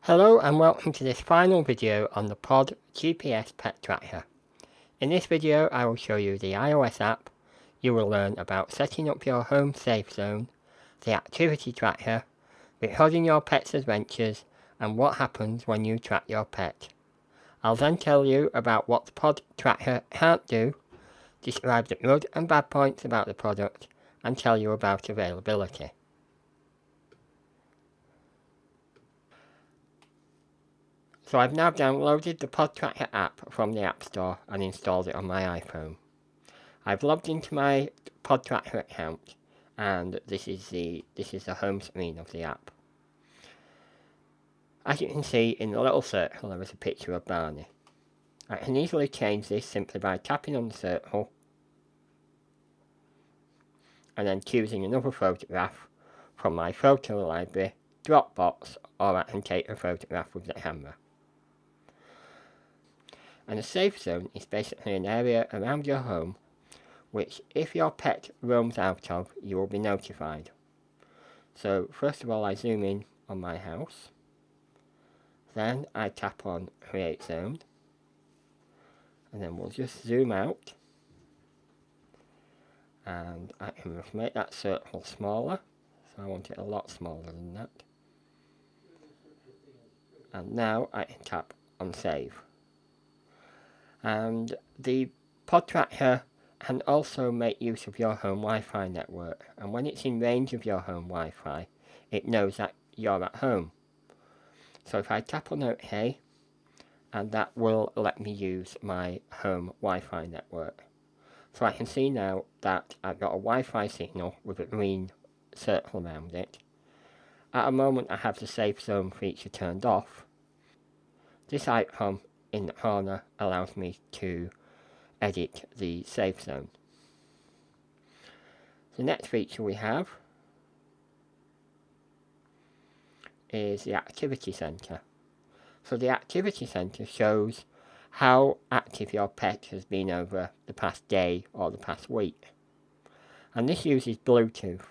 Hello and welcome to this final video on the Pod GPS Pet Tracker. In this video I will show you the iOS app. You will learn about setting up your home safe zone, the activity tracker, recording your pet's adventures, and what happens when you track your pet. I'll then tell you about what the Pod Tracker can't do, describe the good and bad points about the product, and tell you about availability. So I've now downloaded the Pod Tracker app from the App Store and installed it on my iPhone. I've logged into my Pod Tracker account and this is the home screen of the app. As you can see in the little circle there is a picture of Barney. I can easily change this simply by tapping on the circle and then choosing another photograph from my photo library, Dropbox, or I can take a photograph with the camera. And a safe zone is basically an area around your home which, if your pet roams out of, you will be notified. So first of all I zoom in on my house, then I tap on Create Zone, and then we'll just zoom out, and I can make that circle smaller, so I want it a lot smaller than that. And now I can tap on Save. And the Pod Tracker can also make use of your home Wi-Fi network, and when it's in range of your home Wi-Fi, it knows that you're at home. So if I tap on OK, and that will let me use my home Wi-Fi network. So I can see now that I've got a Wi-Fi signal with a green circle around it. At the moment I have the safe zone feature turned off. This icon in the corner allows me to edit the safe zone. The next feature we have is the Activity Center. So the Activity Center shows how active your pet has been over the past day or the past week. And this uses Bluetooth.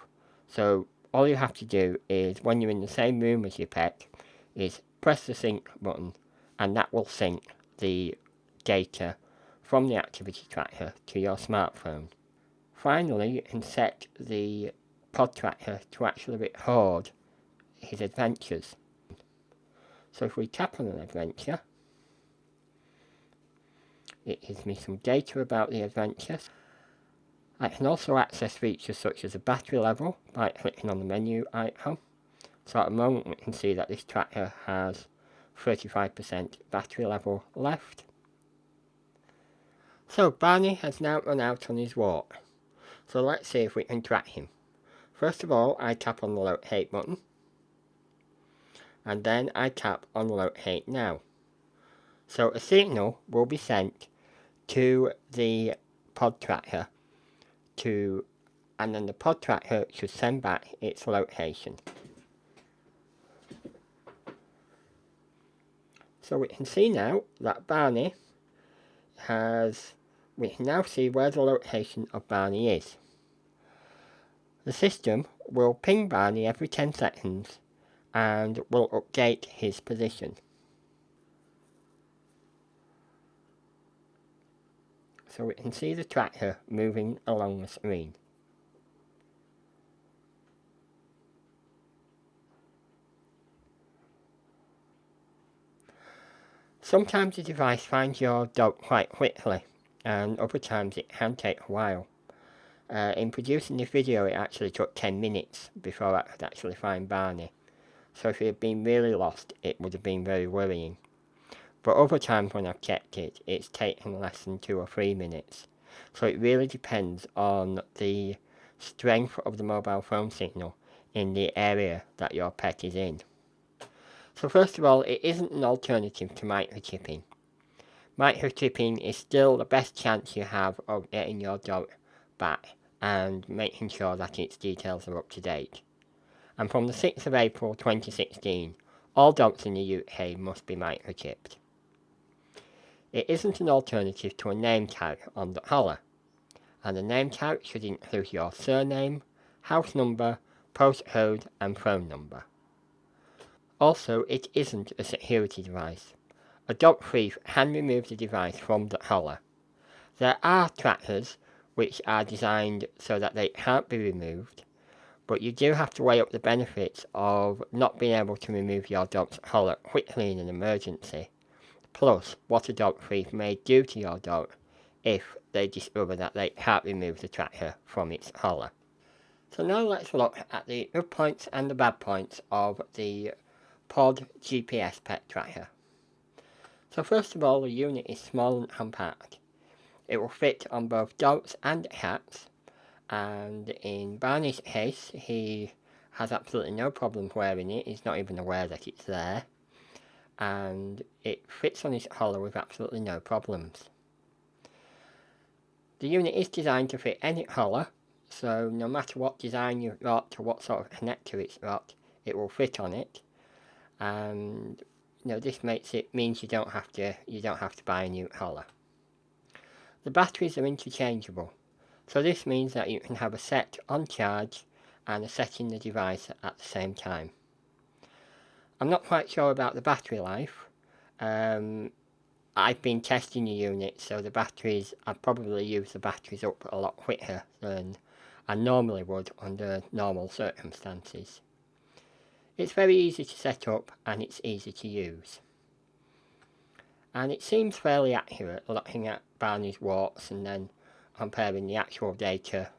So all you have to do is, when you're in the same room as your pet, is press the sync button and that will sync the data from the activity tracker to your smartphone. Finally, you can set the Pod Tracker to actually record his adventures. So if we tap on an adventure, it gives me some data about the adventure. I can also access features such as a battery level by clicking on the menu icon. So at the moment we can see that this tracker has 35% battery level left. So Barney has now run out on his walk. So let's see if we can track him. First of all, I tap on the locate button, and then I tap on locate now. So a signal will be sent to the Pod Tracker and then the Pod Tracker should send back its location. So we can see now that Barney we can now see where the location of Barney is. The system will ping Barney every 10 seconds and will update his position. So we can see the tracker moving along the screen. Sometimes the device finds your dog quite quickly, and other times it can take a while. In producing this video it actually took 10 minutes before I could actually find Barney. So if he had been really lost it would have been very worrying. But other times when I've checked it, it's taken less than 2 or 3 minutes. So it really depends on the strength of the mobile phone signal in the area that your pet is in. So first of all, it isn't an alternative to microchipping. Microchipping is still the best chance you have of getting your dog back and making sure that its details are up to date. And from the 6th of April 2016, all dogs in the UK must be microchipped. It isn't an alternative to a name tag on the collar, and the name tag should include your surname, house number, postcode and phone number. Also, it isn't a security device. A dog thief can remove the device from the collar. There are trackers which are designed so that they can't be removed, but you do have to weigh up the benefits of not being able to remove your dog's collar quickly in an emergency, plus what a dog thief may do to your dog if they discover that they can't remove the tracker from its collar. So now let's look at the good points and the bad points of the Pod GPS Pet Tracker. So first of all, the unit is small and compact. It will fit on both dogs and cats, and in Barney's case, he has absolutely no problem wearing it. He's not even aware that it's there, and it fits on his collar with absolutely no problems. The unit is designed to fit any collar, so no matter what design you've got or what sort of connector it's got, it will fit on it. And this means you don't have to buy a new collar. The batteries are interchangeable, so this means that you can have a set on charge and a set in the device at the same time. I'm not quite sure about the battery life. I've been testing the unit, so the batteries, I probably use the batteries up a lot quicker than I normally would under normal circumstances. It's very easy to set up and it's easy to use. And it seems fairly accurate looking at Barney's walks and then comparing the actual data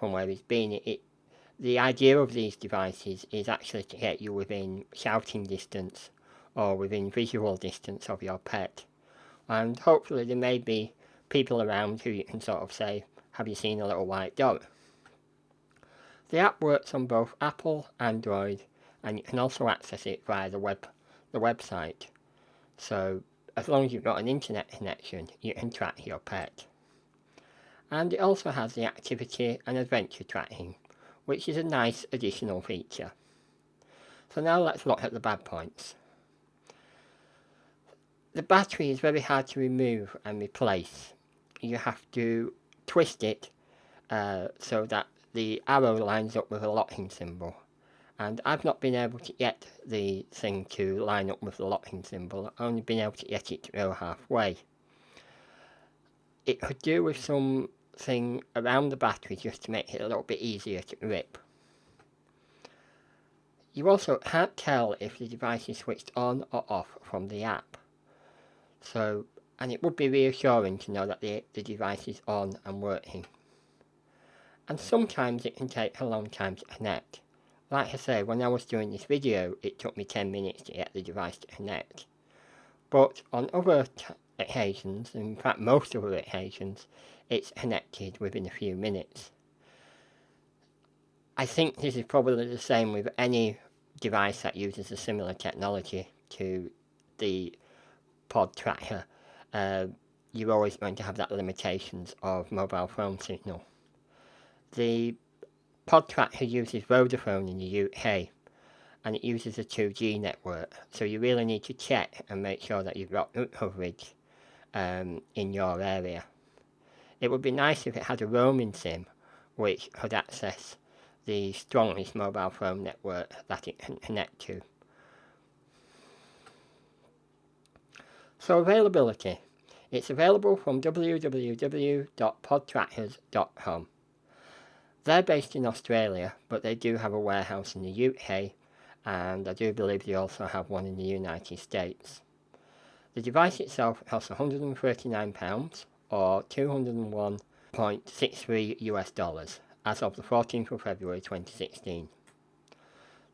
from where he's been. The idea of these devices is actually to get you within shouting distance or within visual distance of your pet. And hopefully there may be people around who you can sort of say, have you seen a little white dog? The app works on both Apple, Android, and you can also access it via the website. So as long as you've got an internet connection, you can track your pet. And it also has the activity and adventure tracking, which is a nice additional feature. So now let's look at the bad points. The battery is very hard to remove and replace. You have to twist it so that the arrow lines up with a locking symbol. And I've not been able to get the thing to line up with the locking symbol. I've only been able to get it to go halfway. It could do with something around the battery just to make it a little bit easier to grip. You also can't tell if the device is switched on or off from the app. And it would be reassuring to know that the device is on and working. And sometimes it can take a long time to connect. Like I say, when I was doing this video, it took me 10 minutes to get the device to connect. But on other occasions, in fact most other occasions, it's connected within a few minutes. I think this is probably the same with any device that uses a similar technology to the Pod Tracker. You're always going to have that limitations of mobile phone signal. The Pod Tracker uses Vodafone in the UK, and it uses a 2G network, so you really need to check and make sure that you've got good coverage in your area. It would be nice if it had a roaming SIM which could access the strongest mobile phone network that it can connect to. So availability. It's available from www.podtrackers.com. They're based in Australia, but they do have a warehouse in the UK, and I do believe they also have one in the United States. The device itself costs £139 or $201.63 as of the 14th of February 2016.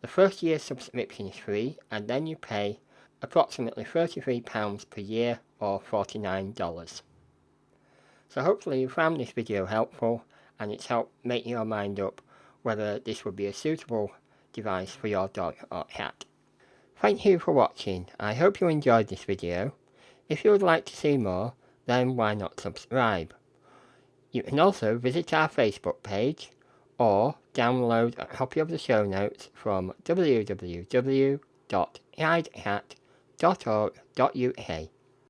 The first year's subscription is free, and then you pay approximately £33 per year or $49. So hopefully you found this video helpful, and it's helped make your mind up whether this would be a suitable device for your dog or cat. Thank you for watching. I hope you enjoyed this video. If you would like to see more, then why not subscribe? You can also visit our Facebook page or download a copy of the show notes from www.guidecat.org.uk.